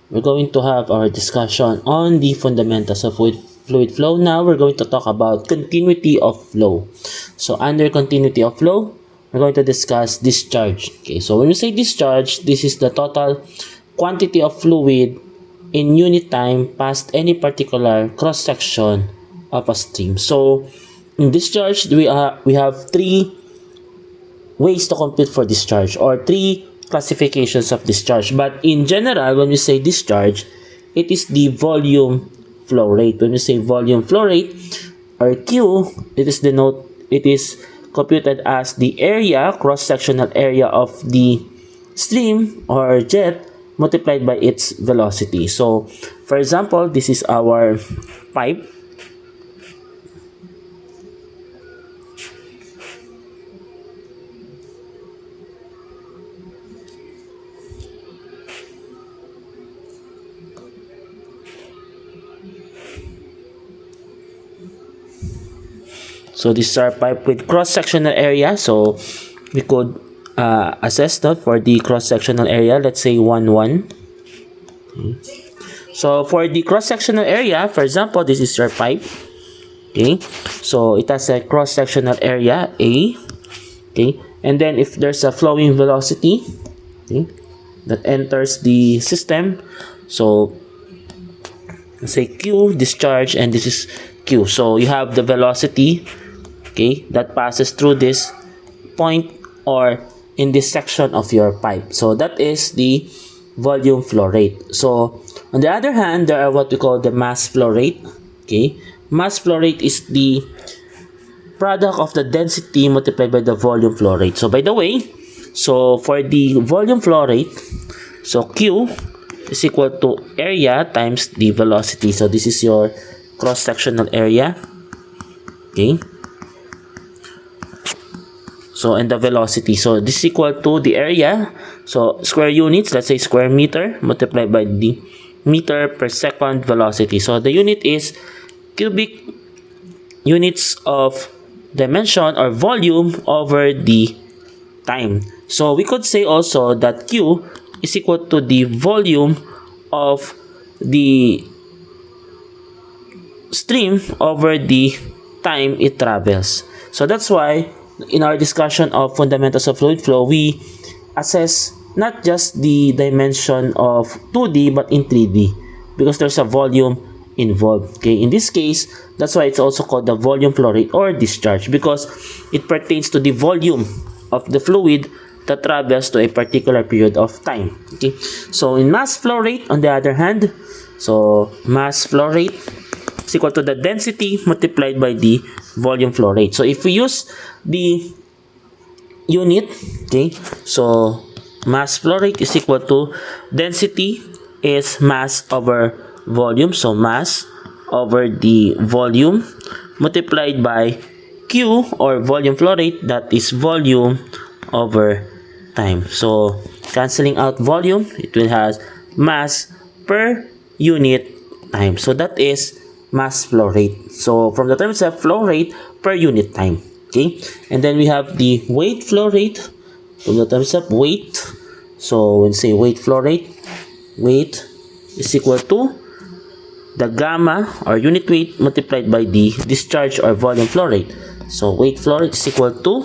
we're going to have our discussion on the fundamentals of fluid flow. Now we're going to talk about continuity of flow. So under continuity of flow, we're going to discuss discharge. Okay, so when we say discharge, this is the total quantity of fluid in unit time past any particular cross-section of a stream. So in discharge, we have three ways to compute for discharge, or three classifications of discharge. But in general, when we say discharge, it is the volume flow rate. When we say volume flow rate, or Q, it is computed as the area, cross-sectional area of the stream or jet multiplied by its velocity. So, for example, this is our pipe. So this is our pipe with cross-sectional area. So we could assess that for the cross-sectional area. Let's say 1, 1. Okay. So for the cross-sectional area, for example, this is your pipe. Okay. So it has a cross-sectional area A. Okay. And then if there's a flowing velocity, okay, that enters the system, so let's say Q, discharge, and this is Q. So you have the velocity, okay, that passes through this point or in this section of your pipe. So that is the volume flow rate. So on the other hand, there are what we call the mass flow rate. Okay, mass flow rate is the product of the density multiplied by the volume flow rate. So by the way, so for the volume flow rate, so Q is equal to area times the velocity. So this is your cross-sectional area. Okay. So, and the velocity. So, this is equal to the area. So, square units, let's say square meter, multiplied by the meter per second velocity. So, the unit is cubic units of dimension or volume over the time. So, we could say also that Q is equal to the volume of the stream over the time it travels. So, that's why in our discussion of fundamentals of fluid flow, we assess not just the dimension of 2D but in 3D because there's a volume involved. Okay, in this case, that's why it's also called the volume flow rate or discharge, because it pertains to the volume of the fluid that travels to a particular period of time. Okay, so in mass flow rate, on the other hand, so mass flow rate is equal to the density multiplied by the volume flow rate. So if we use the unit, okay, so mass flow rate is equal to density is mass over volume, so mass over the volume multiplied by Q or volume flow rate, that is volume over time. So cancelling out volume, it will have mass per unit time. So that is mass flow rate. So from the term itself, flow rate per unit time. Okay, and then we have the weight flow rate. From the term itself, weight. So when say weight flow rate, weight is equal to the gamma or unit weight multiplied by the discharge or volume flow rate. So weight flow rate is equal to,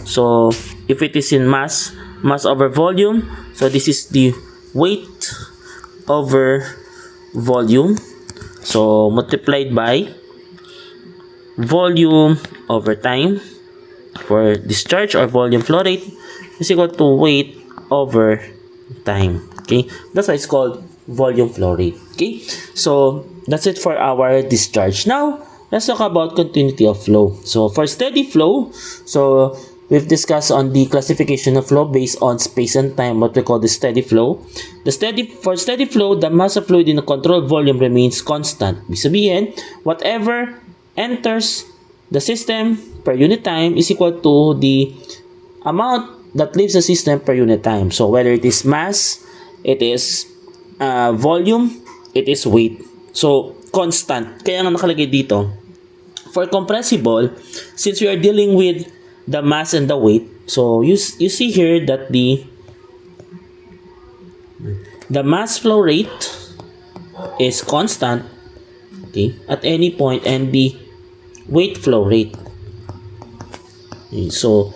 so if it is in mass over volume, so this is the weight over volume, so multiplied by volume over time for discharge or volume flow rate is equal to weight over time. Okay, that's why it's called volume flow rate. Okay, so that's it for our discharge. Now let's talk about continuity of flow. So for steady flow, so we've discussed on the classification of flow based on space and time, what we call the steady flow. For steady flow, the mass of fluid in a controlled volume remains constant. Ibig sabihin, whatever enters the system per unit time is equal to the amount that leaves the system per unit time. So whether it is mass, it is volume, it is weight. So constant. Kaya nga nakalagay dito, for compressible, since we are dealing with the mass and the weight, so you see here that the mass flow rate is constant, okay, at any point, and the weight flow rate. Okay, so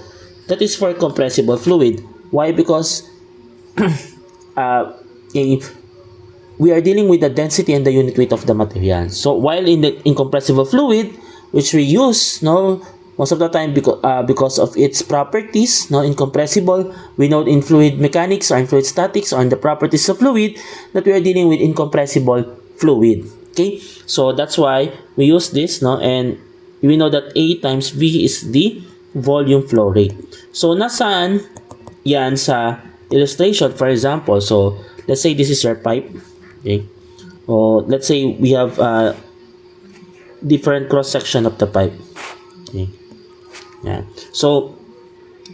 that is for compressible fluid. Why? Because we are dealing with the density and the unit weight of the material. So while in the incompressible fluid, which we use most of the time because of its properties, incompressible, we know in fluid mechanics or in fluid statics or in the properties of fluid that we are dealing with incompressible fluid. Okay, so that's why we use this, and we know that A times V is the volume flow rate. So nasaan yan sa illustration? For example, so let's say this is your pipe, okay, or let's say we have different cross section of the pipe, okay. Yeah. So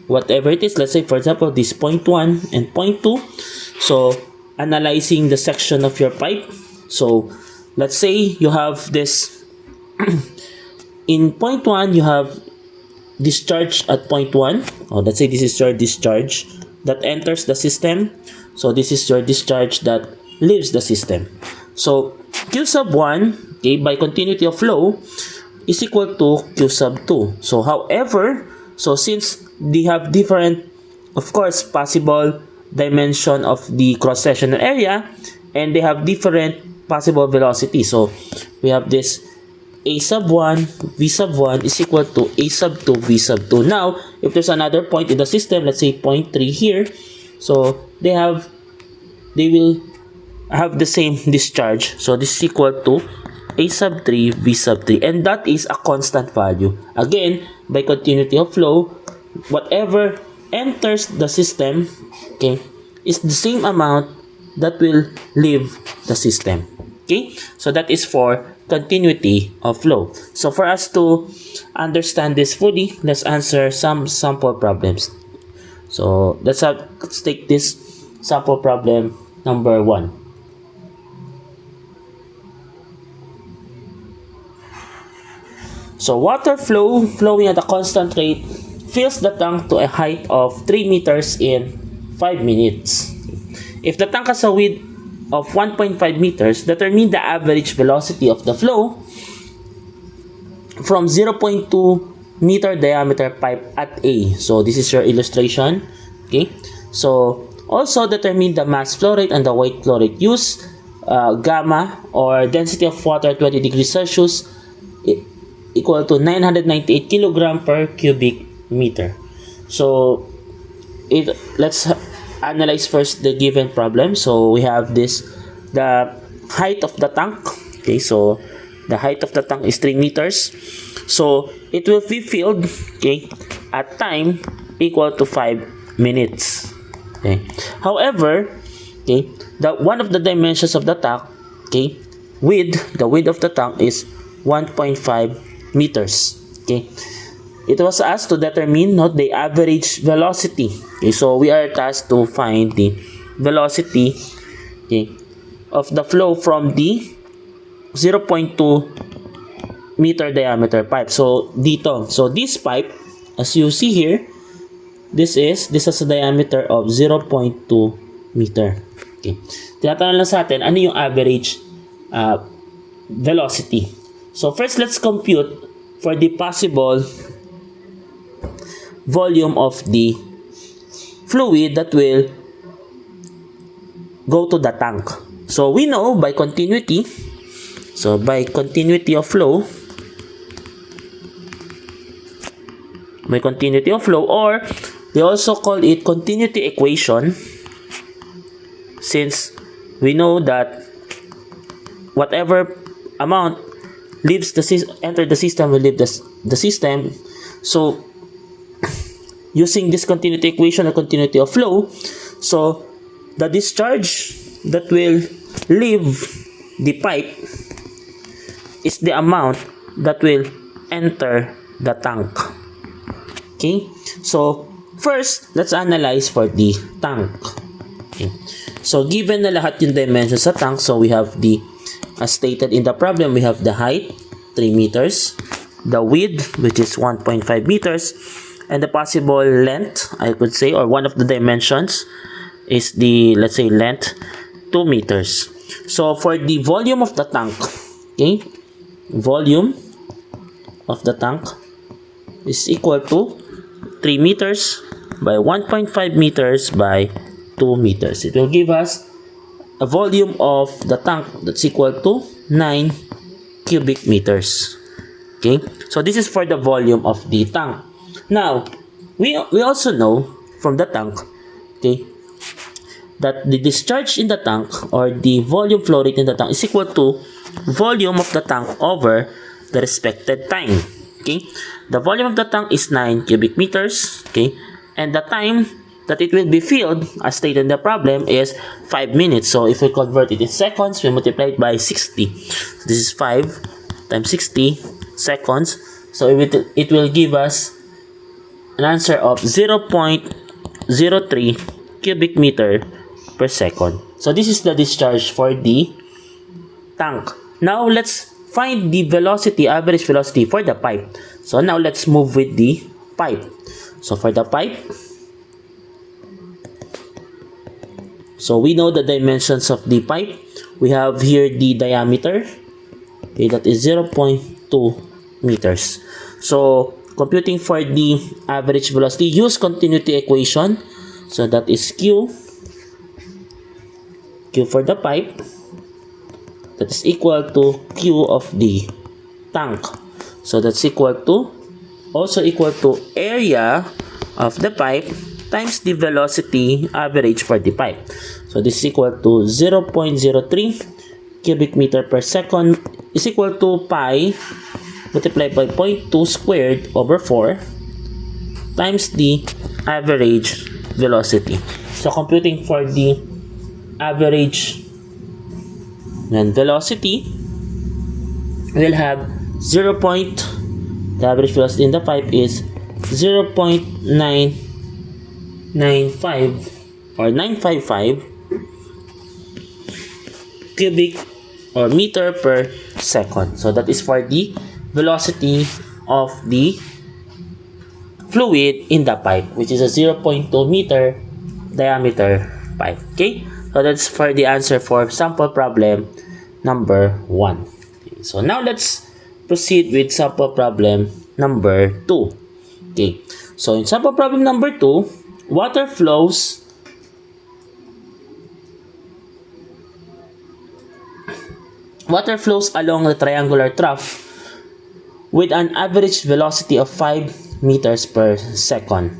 whatever it is, let's say for example this 0.1 and 0.2. So analyzing the section of your pipe, so let's say you have this in 0.1 you have discharge at 0.1, or let's say this is your discharge that enters the system, so this is your discharge that leaves the system. So Q sub 1, okay, by continuity of flow is equal to Q sub 2. So however, so since they have different, of course, possible dimension of the cross-sectional area, and they have different possible velocity, so we have this A sub 1, V sub 1 is equal to A sub 2, V sub 2. Now, if there's another point in the system, let's say 0.3 here, so they will have the same discharge. So this is equal to A sub 3, V sub 3, and that is a constant value. Again, by continuity of flow, whatever enters the system, okay, is the same amount that will leave the system. Okay, so that is for continuity of flow. So for us to understand this fully, let's answer some sample problems. So let's take this sample problem number 1. So water flowing at a constant rate fills the tank to a height of 3 meters in 5 minutes. If the tank has a width of 1.5 meters, determine the average velocity of the flow from 0.2 meter diameter pipe at A. So this is your illustration. Okay. So also determine the mass flow rate and the weight flow rate. Use gamma, or density of water, 20 degrees Celsius equal to 998 kilogram per cubic meter. So let's analyze first the given problem. So we have the height of the tank. Okay, so the height of the tank is 3 meters. So it will be filled, okay, at time equal to 5 minutes. Okay. However, okay, one of the dimensions of the tank, okay, the width of the tank is 1.5 meters. Okay, it was asked to determine the average velocity. Okay, so we are tasked to find the velocity, okay, of the flow from the 0.2 meter diameter pipe. So dito, so this pipe, as you see here, this has a diameter of 0.2 meter. Okay, tinatanong lang sa atin ano yung average velocity. So first, let's compute for the possible volume of the fluid that will go to the tank. So we know by continuity, so by continuity of flow, or we also call it continuity equation, since we know that whatever amount enter the system will leave the system. So using this continuity equation or continuity of flow, so the discharge that will leave the pipe is the amount that will enter the tank. Okay, so first let's analyze for the tank. Okay, so given na lahat yung dimensions sa tank, so we have as stated in the problem, we have the height 3 meters, the width which is 1.5 meters, and the possible length, I could say, or one of the dimensions is let's say length meters. So for the volume of the tank, okay, volume of the tank is equal to 3 meters by 1.5 meters by 2 meters. It will give us a volume of the tank that's equal to 9 cubic meters. Okay, so this is for the volume of the tank. Now, we also know from the tank, okay, that the discharge in the tank or the volume flow rate in the tank is equal to volume of the tank over the respected time. Okay, the volume of the tank is 9 cubic meters. Okay, and the time that it will be filled, as stated in the problem, is 5 minutes. So if we convert it in seconds, we multiply it by 60. So this is 5 times 60 seconds. So it will give us an answer of 0.03 cubic meter per second. So this is the discharge for the tank. Now let's find the velocity, average velocity for the pipe. So now let's move with the pipe. So for the pipe, so we know the dimensions of the pipe. We have here the diameter, okay, that is 0.2 meters. So computing for the average velocity, use continuity equation. So that is Q for the pipe, that is equal to Q of the tank. So that's also equal to area of the pipe times the velocity average for the pipe. So this is equal to 0.03 cubic meter per second is equal to pi multiplied by 0.2 squared over 4 times the average velocity. So computing for the average velocity, we'll have the average velocity in the pipe is 0.995 or 955 cubic or meter per second. So that is for the velocity of the fluid in the pipe, which is a 0.2 meter diameter pipe. Okay, so that's for the answer for sample problem number 1. Okay, so now let's proceed with sample problem number 2. Okay, so in sample problem number 2, water flows along the triangular trough with an average velocity of 5 meters per second.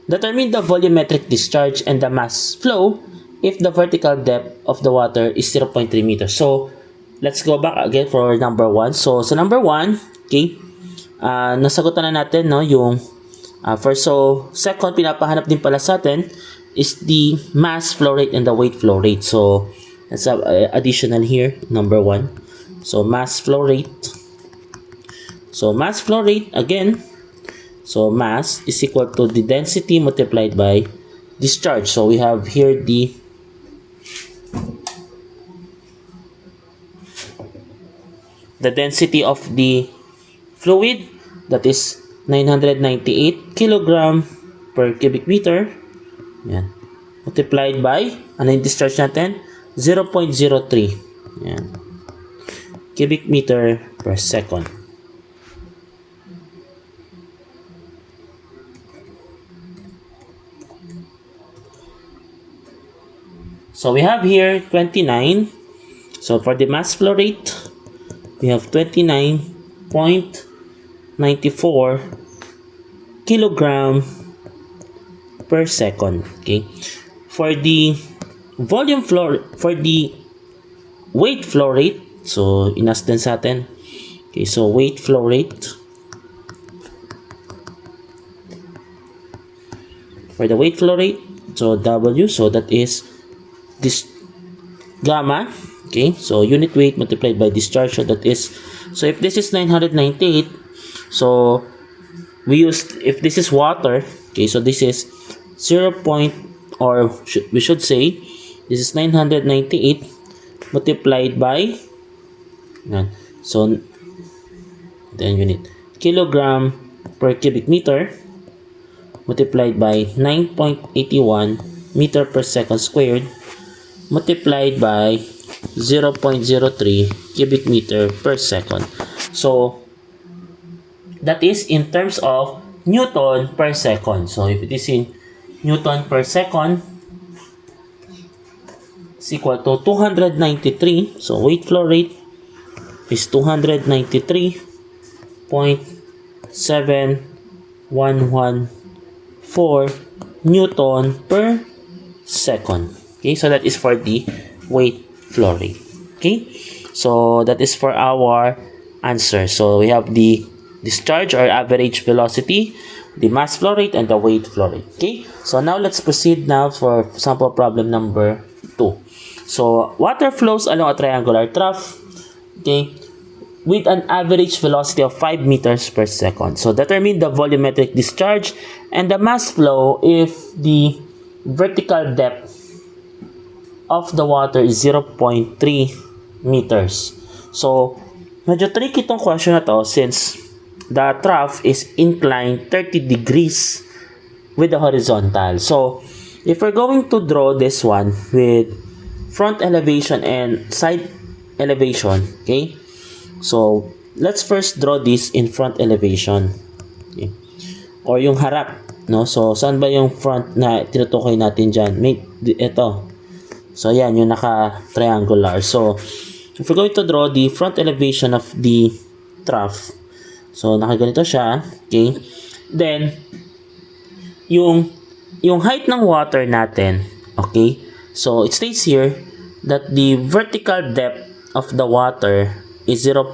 Determine the volumetric discharge and the mass flow if the vertical depth of the water is 0.3 meters. So let's go back again for number 1. So number 1, okay, nasagutan na natin, no, yung first. So second, pinapahanap din pala sa atin is the mass flow rate and the weight flow rate. So that's additional here, number 1. So mass flow rate. So mass flow rate again. So mass is equal to the density multiplied by discharge. So we have here the density of the fluid, that is 998 kilogram per cubic meter. Yan. Multiplied by, ano yung discharge natin? 0.03. Yan. Cubic meter per second. So we have here 29. So for the mass flow rate, we have 29.94 kilogram per second. Okay. For the volume flow, for the weight flow rate, so inas din sa atin. Okay, so weight flow rate. For the weight flow rate, so W, so that is this gamma. Okay, so unit weight multiplied by discharge, so that is, so if this is 998, so we used, if this is water, okay, so this is 0. We should say this is 998 multiplied by, so then unit kilogram per cubic meter multiplied by 9.81 meter per second squared multiplied by 0.03 cubic meter per second. So, that is in terms of Newton per second. So, if it is in Newton per second, is equal to 293. So, weight flow rate is 293.7114 Newton per second. Okay, so that is for the weight flow rate. Okay, so that is for our answer. So we have the discharge or average velocity, the mass flow rate, and the weight flow rate. Okay, so now let's proceed now for sample problem number 2. So water flows along a triangular trough, okay, with an average velocity of 5 meters per second. So determine the volumetric discharge and the mass flow if the vertical depth of the water is 0.3 meters. So, medyo tricky itong question na to since the trough is inclined 30 degrees with the horizontal. So, if we're going to draw this one with front elevation and side elevation, okay? So, let's first draw this in front elevation. Okay? Or yung harap, no? So, saan ba yung front na tinutukoy natin dyan? Ito. So, yan, yung naka-triangular. So, if we're going to draw the front elevation of the trough, so, nakaganito siya, okay? Then, yung height ng water natin, okay? So, it states here that the vertical depth of the water is 0.3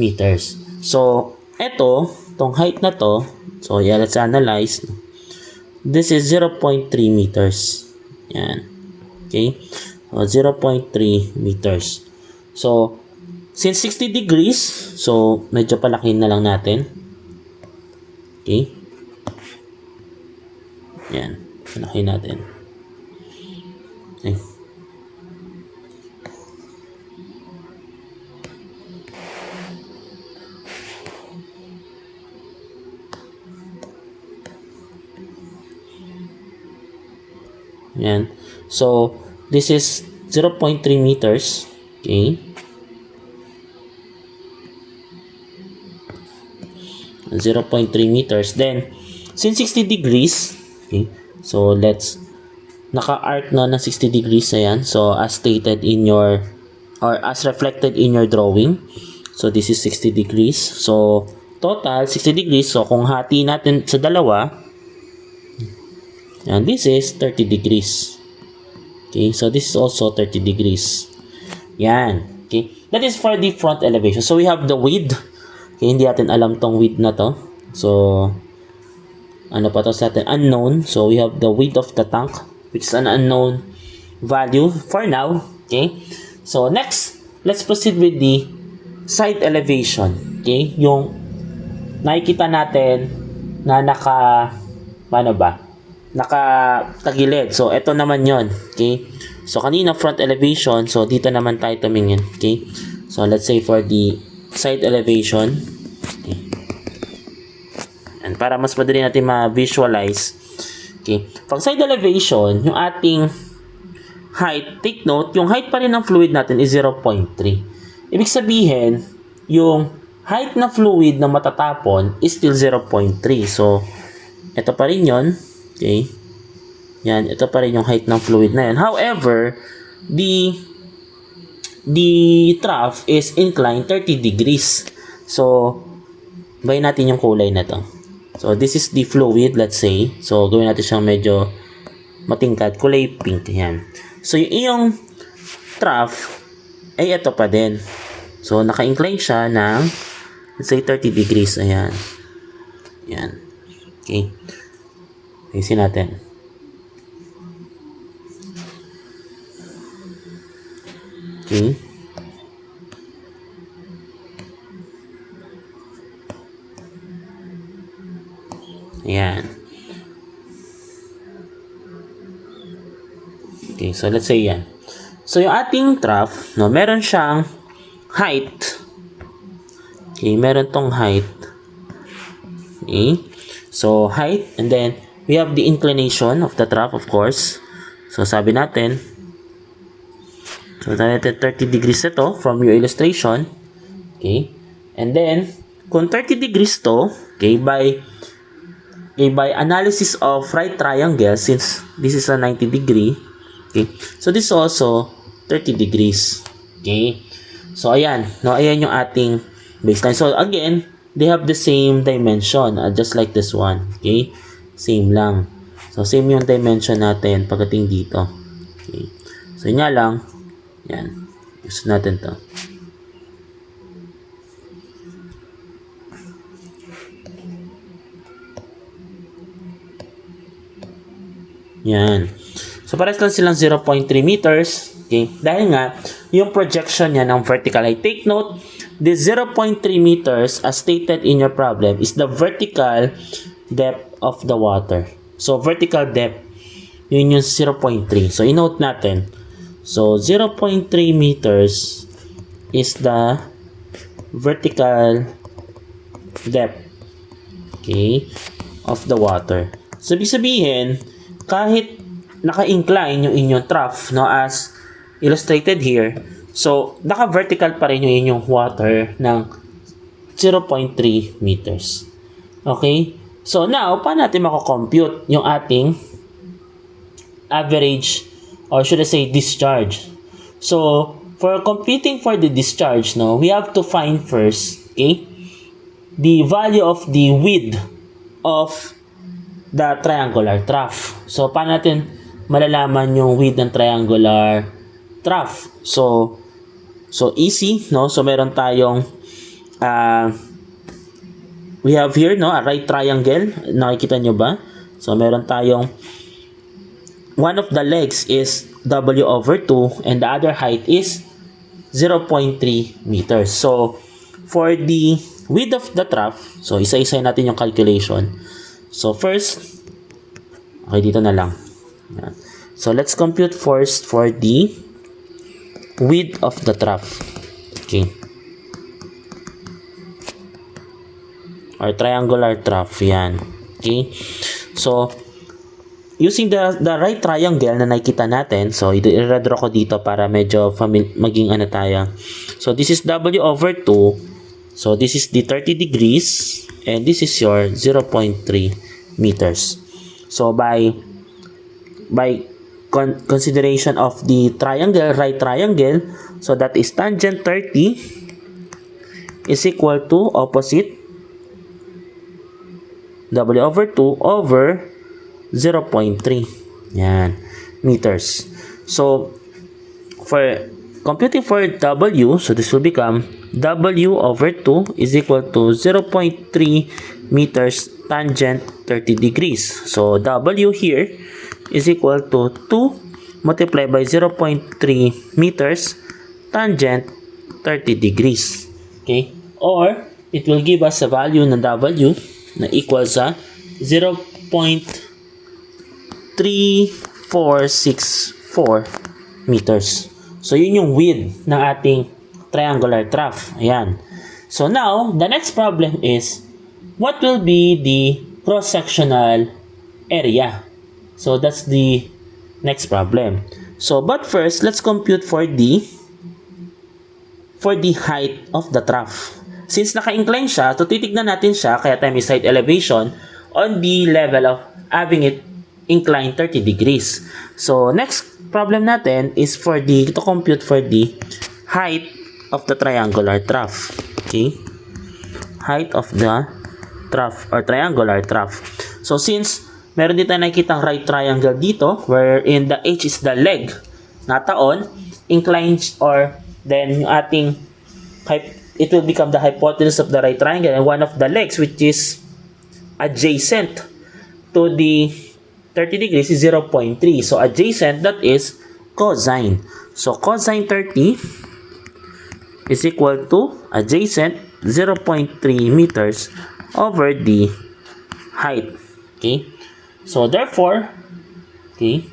meters. So, itong height na to, so, yeah, let's analyze. This is 0.3 meters. Yan. Okay? 0.3 meters. So, since 60 degrees, so, medyo palakin na lang natin. Okay? Yan. Palakin natin. Okay. Yan. So, this is 0.3 meters. Okay. 0.3 meters. Then, since 60 degrees, okay, so let's naka-arc na 60 degrees. Ayan. So, as stated in your, or as reflected in your drawing. So, this is 60 degrees. So, total, 60 degrees. So, kung hati natin sa dalawa, and this is 30 degrees. Okay, so this is also 30 degrees. Yan. Okay, that is for the front elevation. So we have the width. Okay, hindi natin alam tong width na to. So, ano pa to sa atin? Unknown. So we have the width of the tank, which is an unknown value for now. Okay, so next, let's proceed with the side elevation. Okay, yung nakikita natin na nakatagilid. So, ito naman yon. Okay? So, kanina front elevation. So, dito naman tayo tumingin. Okay? So, let's say for the side elevation. Okay. And para mas madali natin ma-visualize. Okay? Pag side elevation, yung ating height, take note, yung height pa rin ng fluid natin is 0.3. Ibig sabihin, yung height na fluid na matatapon is still 0.3. So, ito pa rin yon. Okay. Yan, ito pa rin yung height ng fluid na yan. However, the trough is inclined 30 degrees. So, bayin natin yung kulay na to. So, this is the fluid, let's say. So, gawin natin siyang medyo matingkad. Kulay pink. Yan. So, yung iyong trough ay ito pa din. So, naka-incline siya ng, let's say, 30 degrees. Ayan. Yan. Okay. Ayusin natin. Okay. Ayan. Okay, so let's say yan. So yung ating trough, no, meron siyang height. Okay, meron tong height. Okay. So height, and then we have the inclination of the trough, of course. So, sabi natin, 30 degrees ito from your illustration. Okay? And then, kung 30 degrees to, okay, by analysis of right triangle, since this is a 90 degree, okay, so this is also 30 degrees. Okay? So, ayan. No, ayan yung ating baseline. So, again, they have the same dimension, just like this one. Okay? Same lang. So, same yung dimension natin pagdating dito. Okay. So, yun nga lang. Yan. Gusto natin to. Yan. So, pares lang silang 0.3 meters. Okay. Dahil nga, yung projection niya ng vertical height. Take note, the 0.3 meters as stated in your problem is the vertical depth of the water. So, vertical depth, yun yung 0.3. So, i-note natin. So, 0.3 meters is the vertical depth, okay, of the water. So, ibig sabihin, kahit naka-incline yung inyong trough, no, as illustrated here, so, naka-vertical pa rin yung inyong water ng 0.3 meters. Okay? So, now, paano natin makakompute yung ating average, or should I say discharge? So, for computing for the discharge, no, we have to find first, okay, the value of the width of the triangular trough. So, paano natin malalaman yung width ng triangular trough? So easy, no? So, meron tayong we have here, no, a right triangle. Nakikita nyo ba? So, meron tayong one of the legs is W over 2 and the other height is 0.3 meters. So, for the width of the trough, so isa-isa natin yung calculation. So, first, okay, dito na lang. So, let's compute first for the width of the trough. Okay. Or triangular trough, yan. Okay. So, using the right triangle na nakikita natin, so i-redraw ko dito para medyo maging ano tayo. So, this is W over 2. So, this is the 30 degrees and this is your 0.3 meters. So, by consideration of the triangle, right triangle, so that is tangent 30 is equal to opposite W over 2 over 0.3 yan meters. So, for computing for W, so this will become W over 2 is equal to 0.3 meters tangent 30 degrees. So, W here is equal to 2 multiplied by 0.3 meters tangent 30 degrees. Okay? Or, it will give us a value ng W na equal sa 0.3464 meters. So, yun yung width ng ating triangular trough. Ayan. So, now, the next problem is, what will be the cross-sectional area? So, that's the next problem. So, but first, let's compute for the height of the trough. Since naka-incline siya, so titignan natin siya, kaya tayo may side elevation, on the level of having it inclined 30 degrees. So, next problem natin is to compute for the height of the triangular trough. Okay? Height of the trough or triangular trough. So, since meron din tayo nakikitang right triangle dito, wherein the H is the leg nataon, inclined, or then yung ating height, it will become the hypotenuse of the right triangle, and one of the legs which is adjacent to the 30 degrees is 0.3. So, adjacent, that is cosine. So, cosine 30 is equal to adjacent 0.3 meters over the height. Okay? So, therefore, okay,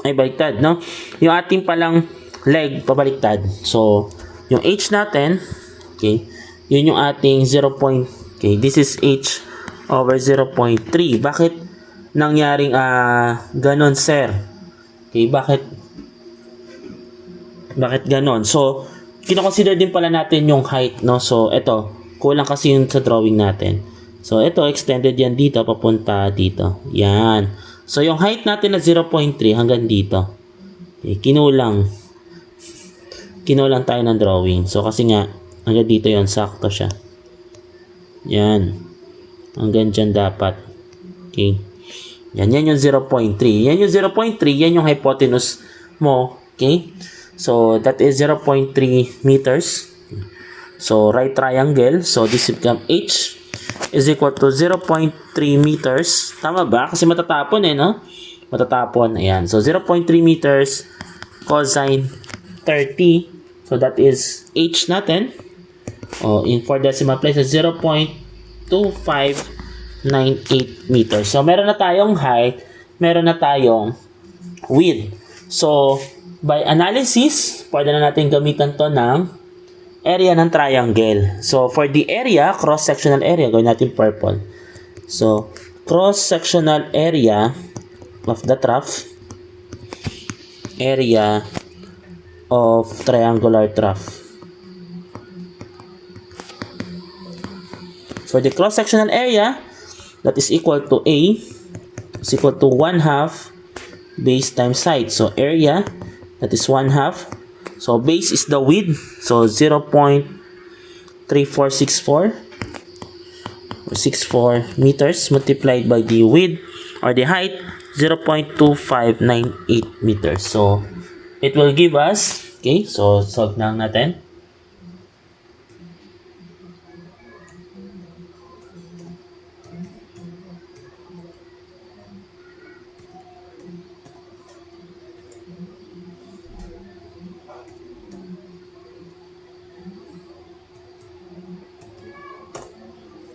ay baliktad, no? Yung ating palang leg pabaliktad. So, yung h natin, okay, yun yung ating 0. Okay, this is h over 0.3. Bakit nangyaring ganon, sir? Okay, bakit ganon? So, kino-consider din pala natin yung height, no? So, ito, kulang kasi yung sa drawing natin. So, ito, extended yan dito, papunta dito. Yan. So, yung height natin na 0.3 hanggang dito. Okay, kinulang tayo ng drawing. So, kasi nga, hanggang dito yon, sakto siya. Yan. Hanggang dyan dapat. Okay. Yan yung 0.3. Yan yung 0.3, yan yung hypotenuse mo. Okay. So, that is 0.3 meters. So, right triangle. So, this become h is equal to 0.3 meters. Tama ba? Kasi matatapon no? Matatapon. Ayan. So, 0.3 meters cosine 30. So, that is h natin. In 4 decimal place is 0.2598 meters. So, meron na tayong height. Meron na tayong width. So, by analysis, pwede na natin gamitan to ng area ng triangle. So, for the area, cross-sectional area, gawin natin purple. So, cross-sectional area of the trough, area of triangular trough. For the cross-sectional area, that is equal to A is equal to 1/2 base times height. So, area, that is 1/2. So, base is the width. So, 0.3464 or 64 meters multiplied by the width or the height, 0.2598 meters. So, it will give us, okay, so solve na natin.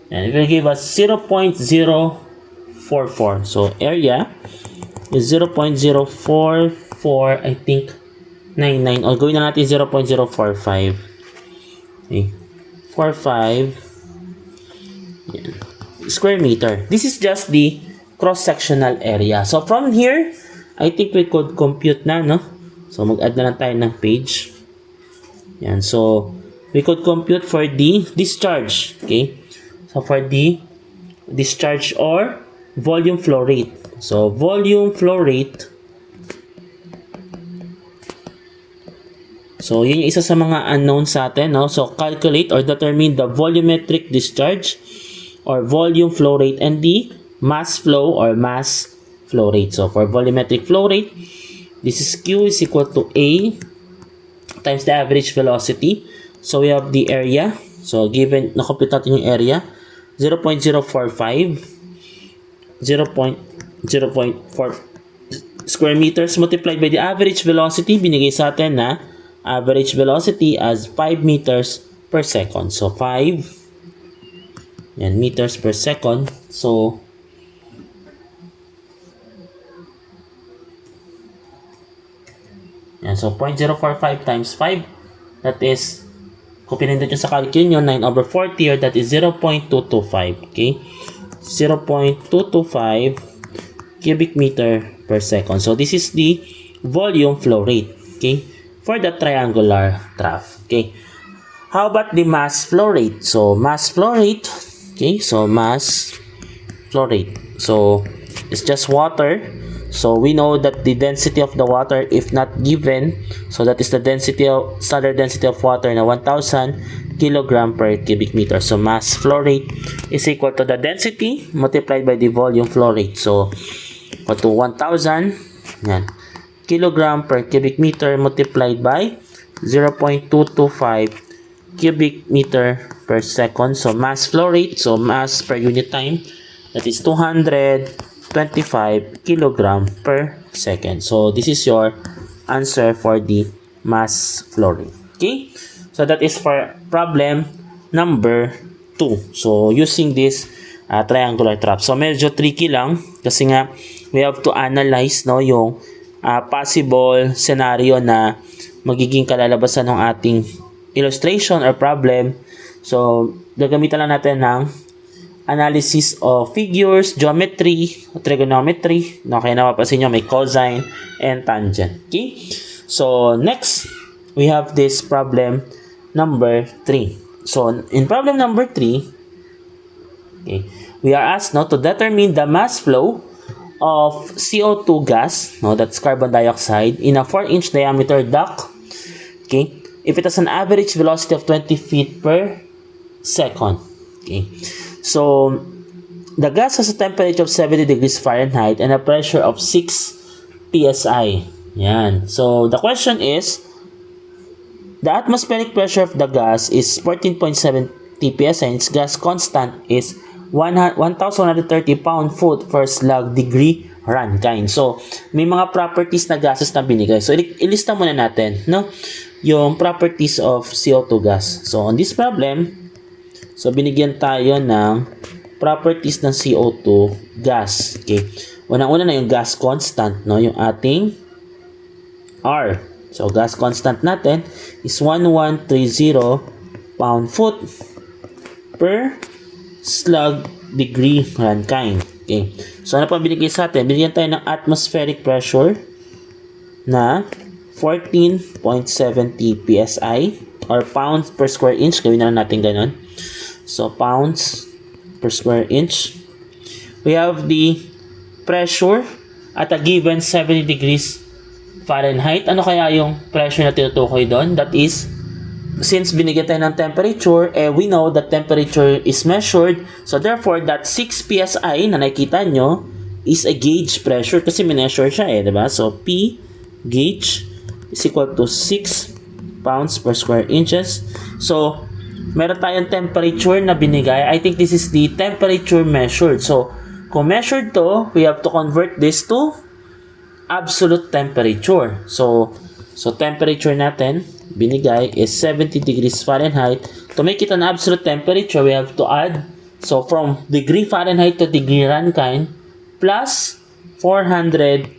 And it will give us 0.044. So, area is 0.044, I think, 99. O, gawin na natin 0.045. Okay. 45 yan. Square meter. This is just the cross-sectional area. So, from here, I think we could compute na, no? So, mag-add na lang tayo ng page. Yan. So, we could compute for the discharge. Okay? So, for the discharge or volume flow rate. So, volume flow rate. So, yun yung isa sa mga unknown sa atin, no? So, calculate or determine the volumetric discharge or volume flow rate and the mass flow or mass flow rate. So, for volumetric flow rate, this is Q is equal to A times the average velocity. So, we have the area. So, given, na-compute natin yung area. 0.045 0.4 square meters multiplied by the average velocity. Binigay sa atin na average velocity as 5 meters per second. So, 5 yan, meters per second. So, yan. So, 0.045 times 5, that is, kung pinindot nyo sa calcul nyo, 9 over 40, or that is 0.225. Okay? 0.225 cubic meter per second. So, this is the volume flow rate. Okay? For the triangular trough. Okay? How about the mass flow rate? So, mass flow rate. Okay? So, mass flow rate. So, it's just water. So, we know that the density of the water, if not given, so that is the density of, standard density of water na 1,000 kilogram per cubic meter. So, mass flow rate is equal to the density multiplied by the volume flow rate. So, equal to 1,000 yan, kilogram per cubic meter multiplied by 0.225 cubic meter per second. So, mass flow rate, so mass per unit time, that is 225 kilogram per second. So, this is your answer for the mass flow rate. Okay? So, that is for problem number 2. So, using this triangular trough. So, medyo tricky lang kasi nga we have to analyze, no, yung possible scenario na magiging kalalabasan ng ating illustration or problem. So, gagamitan lang natin ng analysis of figures, geometry, trigonometry. No, kaya napapansin nyo may cosine and tangent. Okay? So, next, we have this problem number 3. So, in problem number 3, okay, we are asked to determine the mass flow of CO2 gas, that's carbon dioxide, in a 4-inch diameter duct, okay, if it has an average velocity of 20 feet per second. Okay. So, the gas has a temperature of 70 degrees Fahrenheit and a pressure of 6 psi. Yan. So, the question is, the atmospheric pressure of the gas is 14.70 psi and its gas constant is 1,130 pound-foot per slug degree Rankine. So, may mga properties na gases na binigay. So, ilista muna natin, yung properties of CO2 gas. So, on this problem, so binigyan tayo ng properties ng CO2 gas. Okay. Unang-una na yung gas constant, yung ating R. So, gas constant natin is 1130 pound-foot per slug degree Rankine. Okay. So, ano pa binigay sa atin? Binigyan tayo ng atmospheric pressure na 14.70 psi or pounds per square inch. Gawin na lang natin ganun. So, pounds per square inch. We have the pressure at a given 70 degrees Fahrenheit. Ano kaya yung pressure na tinutukoy doon? That is, since binigyan tayo ng temperature, we know that temperature is measured. So, therefore, that 6 psi na nakikita nyo is a gauge pressure kasi mineasure siya diba? So, P gauge is equal to 6 pounds per square inches. So, meron tayong temperature na binigay. I think this is the temperature measured. So, kung measured to, we have to convert this to absolute temperature. So temperature natin binigay is 70 degrees Fahrenheit. To make it an absolute temperature, we have to add, so from degree Fahrenheit to degree Rankine plus 460.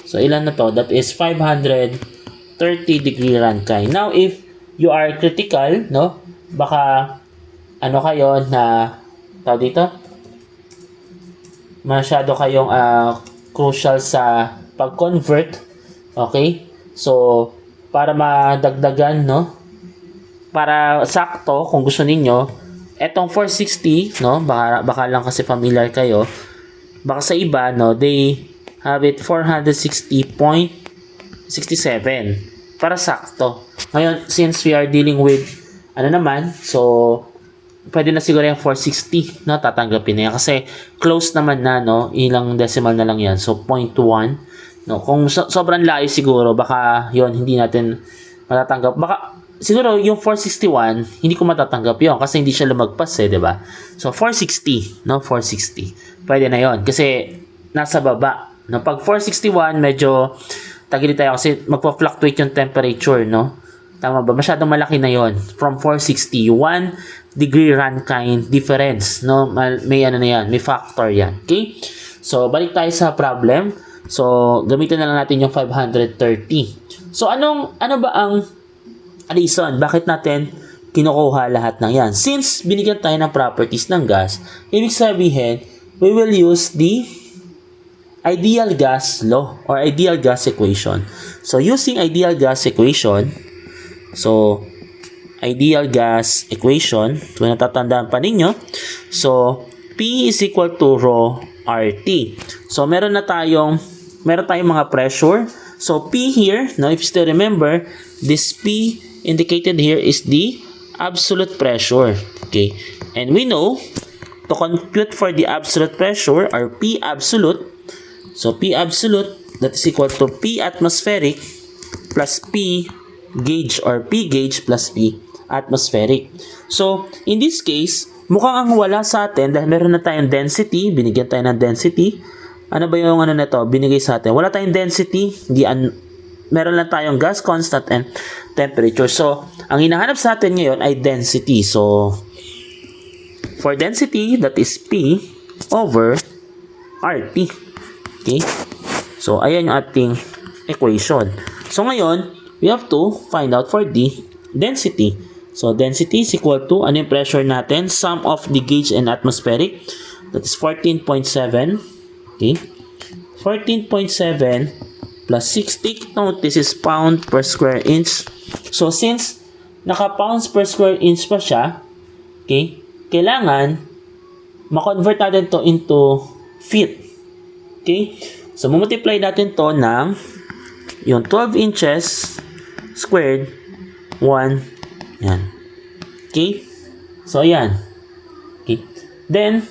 So, ilan na to? That is 530 degree Rankine. Now, if you are critical, baka kayo na tawag dito? Masyado kayong crucial sa pag-convert. Okay? So, para madagdagan, para sakto, kung gusto ninyo, etong 460, baka lang kasi familiar kayo, baka sa iba, they have it 460.67 para sakto. Ngayon, since we are dealing with so pwede na siguro yung 460, tatanggapin na yan kasi close naman na, ilang decimal na lang yan. So 0.1, kung sobrang layo siguro, baka yon hindi natin matatanggap. Baka siguro yung 461, hindi ko matatanggap yon kasi hindi siya lumagpas di ba? So 460, 460. Pwede na yon kasi nasa baba. Pag 461, medyo tagilid tayo kasi magpa-fluctuate yung temperature, Tama ba? Masyadong malaki na yon. From 460, 1 degree Rankine difference, May may factor yan. Okay? So, balik tayo sa problem. So, gamitin na lang natin yung 530. So, ano ba ang reason? Bakit natin kinukuha lahat ng yan? Since binigyan tayo ng properties ng gas, ibig sabihin, we will use the ideal gas law or ideal gas equation. So, using ideal gas equation, kung natatandaan pa ninyo, so, P is equal to rho RT. So, meron tayong mga pressure. So, P here, if you still remember, this P indicated here is the absolute pressure. Okay. And we know, to compute for the absolute pressure, or P absolute, so P absolute, that is equal to P atmospheric plus P gauge, or P gauge plus P atmospheric. So, in this case, mukhang ang wala sa atin dahil meron na tayong density, binigyan tayo ng density. Ano ba yung na to? Binigay sa atin. Wala tayong density, meron lang tayong gas constant and temperature. So, ang hinahanap sa atin ngayon ay density. So, for density, that is P over RT. Okay? So, ayan yung ating equation. So, ngayon, we have to find out for the density. So, density is equal to, ano yung pressure natin? Sum of the gauge and atmospheric. That is 14.7. Okay. 14.7 plus 6. Take note, this is pound per square inch. So, since naka-pounds per square inch pa siya, okay, kailangan ma-convert natin to into feet. Okay? So, multiply natin to ng yung 12 inches squared 1. Yan. Okay? So, yan. Okay. Then,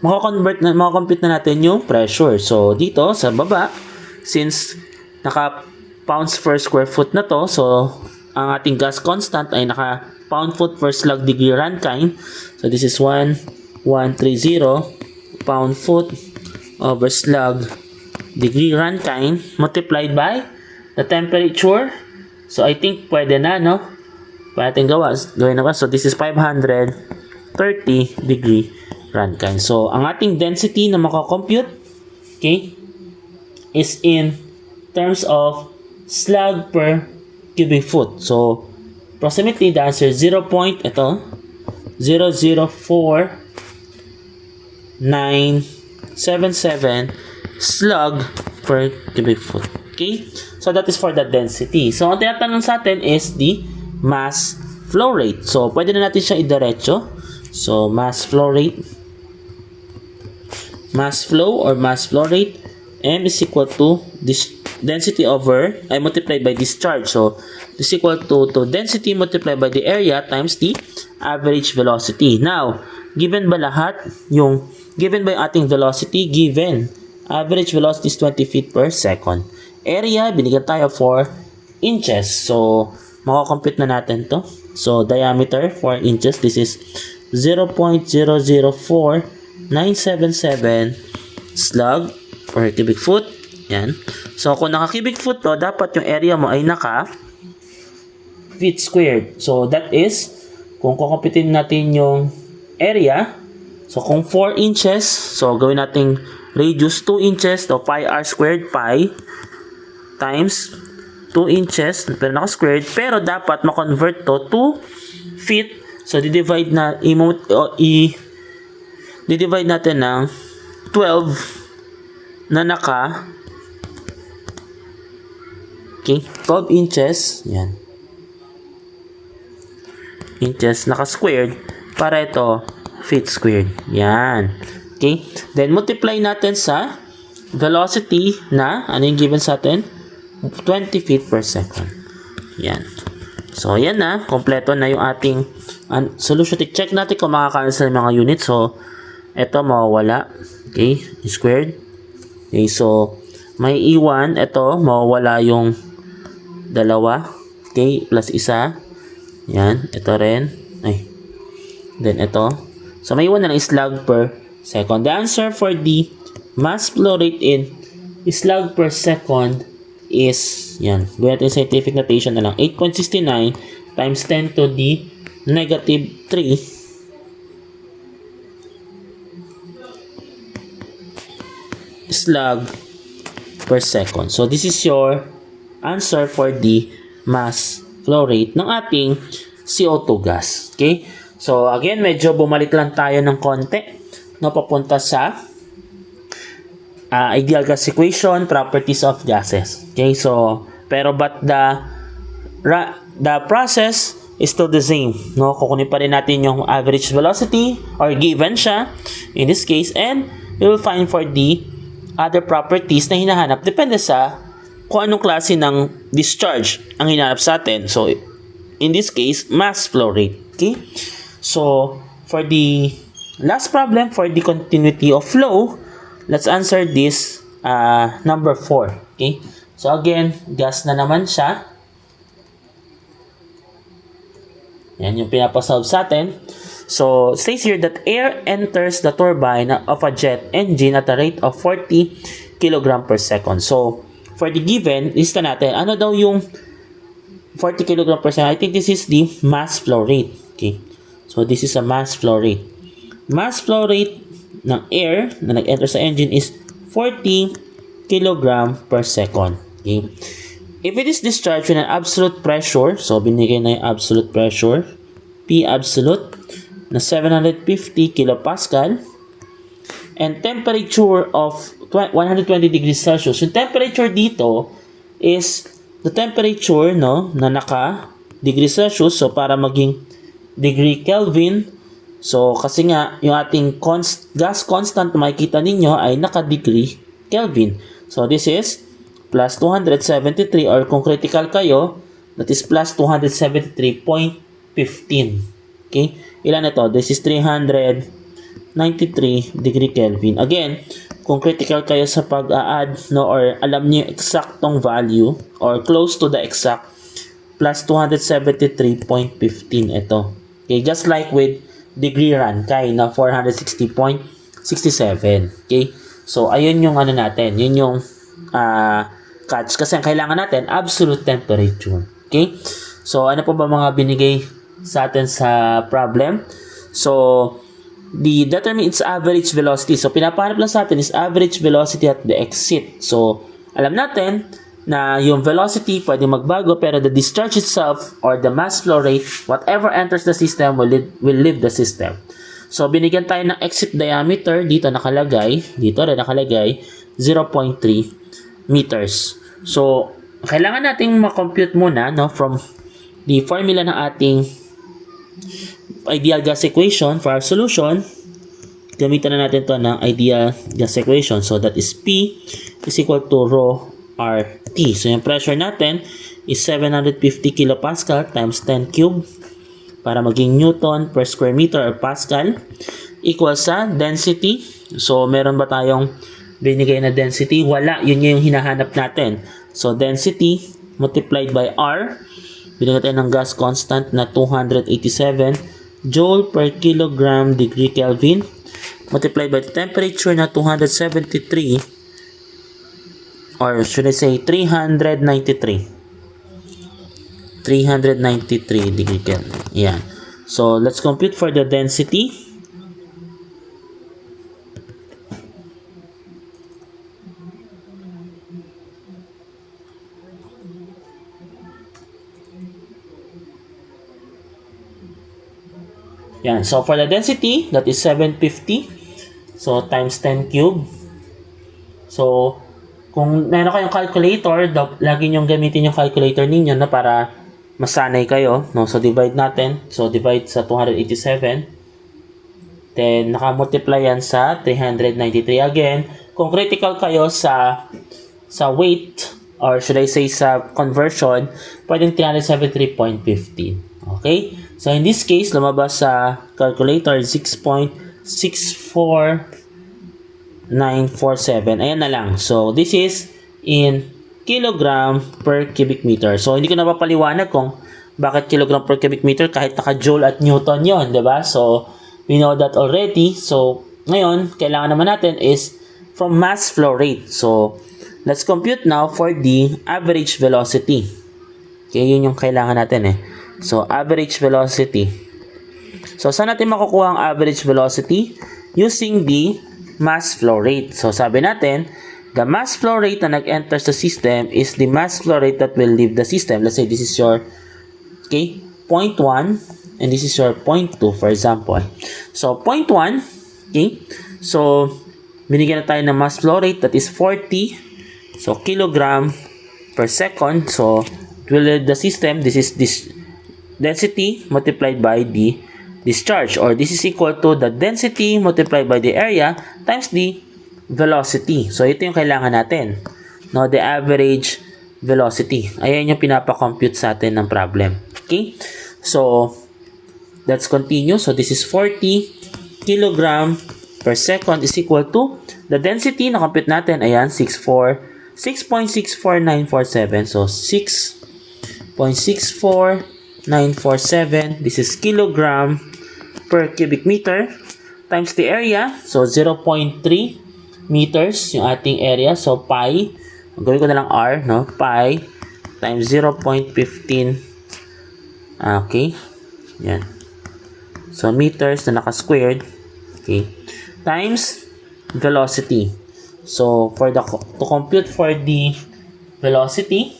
makakompute na natin yung pressure. So, dito sa baba, since naka pounds per square foot na to, so ang ating gas constant ay naka pound foot per slug degree Rankine. So this is 1130 pound foot over slug degree Rankine multiplied by the temperature. So I think pwede na, no? Pwede natin gawin na ba? So this is 530 degree Rankine. So ang ating density na makakompute, okay, is in terms of slug per cubic foot. So, approximately the answer is 0.00497 slug per cubic foot. Okay? So, that is for the density. So, ang tinatanong sa atin is the mass flow rate. So, pwede na natin siya idiretso. So, mass flow rate. Mass flow or mass flow rate. M is equal to this density over multiplied by discharge. So this is equal to density multiplied by the area times the average velocity. Now, given ba lahat yung given by ating velocity? Given average velocity is 20 feet per second. Area, binigyan tayo 4 inches. So makakompute na natin to. So diameter 4 inches. This is 0.004977 slug per cubic foot. Yan. So, kung naka-cubic foot to, dapat yung area mo ay naka-feet squared. So, that is, kung kukumpitin natin yung area, so, kung 4 inches, so, gawin natin radius 2 inches, so, pi r squared, pi, times 2 inches, pero naka-squared, pero dapat ma-convert to 2 feet. So, di-divide natin ng 12 na naka okay, 12 inches yan inches naka squared para ito feet squared yan. Okay, then multiply natin sa velocity na ano yung given sa atin 20 feet per second yan. So yan na, kompleto na yung ating solution. Check natin kung makakancel mga units. So ito mawawala, okay, squared. Okay, so may iwan, ito mawawala yung dalawa, okay, plus isa. Yan, ito rin. Ay. Then ito. So may iwan na lang slug per second. The answer for the mass flow rate in slug per second is yan. Gawin natin scientific notation na lang. 8.69 times 10 to the negative 3 slug per second. So, this is your answer for the mass flow rate ng ating CO2 gas. Okay? So, again, medyo bumalik lang tayo ng konti no, papunta sa ideal gas equation, properties of gases. Okay? So, pero but the process is still the same. No? Kukunin pa rin natin yung average velocity or given siya in this case, and we will find for the other properties na hinahanap depende sa kung anong klase ng discharge ang hinahanap sa atin. So, in this case, mass flow rate. Okay? So, for the last problem, for the continuity of flow, let's answer this number 4. Okay? So, again, gas na naman siya. Yan yung pinapasolve sa atin. So, it says here that air enters the turbine of a jet engine at a rate of 40 kg per second. So, for the given, lista natin, ano daw yung 40 kg per second? I think this is the mass flow rate. Okay. So, this is a mass flow rate. Mass flow rate ng air na nag-enter sa engine is 40 kilogram per second. Okay? If it is discharged with an absolute pressure, so binigay na yung absolute pressure, P absolute, na 750 kilopascal, and temperature of 120 degrees Celsius. Yung temperature dito is the temperature, no, na naka degree Celsius. So, para maging degree Kelvin, so, kasi nga, yung ating gas constant na makikita ninyo ay naka-degree Kelvin. So, this is plus 273, or kung critical kayo, that is plus 273.15. Okay? Ilan ito? This is 393 degree Kelvin. Again, kung critical kayo sa pag-a-add, no, or alam niyo eksaktong value, or close to the exact, plus 273.15 ito. Okay? Just like with degree Rankine na 460.67. Okay? So, ayun yung ano natin. Yun yung catch. Kasi ang kailangan natin, absolute temperature. Okay? So, ano po ba mga binigay sa atin sa problem? So, determine its average velocity. So, pinapahanap lang sa atin is average velocity at the exit. So, alam natin na yung velocity pwede magbago, pero the discharge itself or the mass flow rate, whatever enters the system will leave the system. So, binigyan tayo ng exit diameter, dito nakalagay 0.3 meters. So, kailangan nating makompute muna, no, from the formula ng ating ideal gas equation for our solution. Gamitan na natin to ng ideal gas equation. So, that is P is equal to rho RT. So, yung pressure natin is 750 kilopascal times 10 cube para maging Newton per square meter or Pascal equals sa density. So, meron ba tayong binigay na density? Wala. Yun yung hinahanap natin. So, density multiplied by R. Binigyan tayo ng gas constant na 287 joule per kilogram degree Kelvin multiplied by the temperature na 273, or should I say 393 degree Kelvin. Yan. So, let's compute for the density. Yan. So, for the density, that is 750. So, times 10 cube. So, kung meron kayong calculator, lagi nyong gamitin yung calculator ninyo na para masanay kayo. No? So, divide natin. So, divide sa 287. Then, naka-multiply yan sa 393. Again, kung critical kayo sa weight, or should I say sa conversion, pwedeng 373.15. Okay? So, in this case, lumabas sa calculator 6.64947. Ayan na lang. So, this is in kilogram per cubic meter. So, hindi ko na papaliwanag kung bakit kilogram per cubic meter kahit naka-joule at newton yon, diba? So, we know that already. So, ngayon, kailangan naman natin is from mass flow rate. So, let's compute now for the average velocity. Okay, yun yung kailangan natin eh. So, average velocity. So, saan natin makukuha ang average velocity? Using the mass flow rate. So, sabi natin, the mass flow rate na nag-enter sa system is the mass flow rate that will leave the system. Let's say this is your, okay, 0.1 and this is your 0.2, for example. So, 0.1, okay, so, binigyan na tayo ng mass flow rate that is 40, so, kilogram per second. So, it will leave the system. This is this density multiplied by the discharge, or this is equal to the density multiplied by the area times the velocity. So, ito yung kailangan natin. No, the average velocity. Ayan yung pinapakompute sa atin ng problem. Okay? So, let's continue. So, this is 40 kilogram per second is equal to the density na compute natin. Ayan, 6.64947. So, 6.64947. This is kilogram per cubic meter times the area. So, 0.3 meters yung ating area. So, pi. Gawin ko na lang R, no? Pi times 0.15. Okay. Yan. So, meters na naka-squared. Okay. Times velocity. So to compute for the velocity,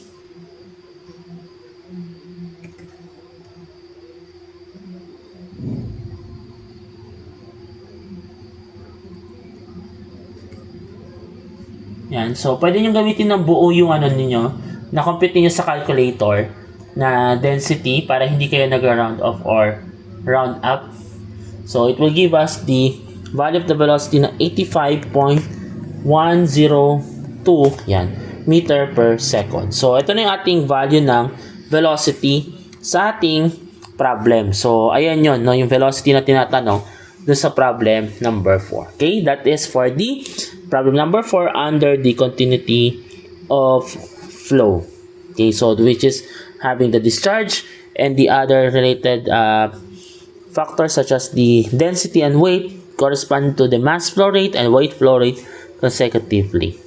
yan. So pwede nyo gamitin ng buo yung ano niyo, na compute niyo sa calculator na density para hindi kayo nag-round off or round up. So it will give us the value of the velocity na 85.102 yan, meter per second. So ito na yung ating value ng velocity sa ating problem. So ayan yun, no, yung velocity na tinatanong dun sa problem number 4. Okay, that is for the problem number 4 under the continuity of flow. Okay, so which is having the discharge and the other related factors such as the density and weight correspond to the mass flow rate and weight flow rate consecutively.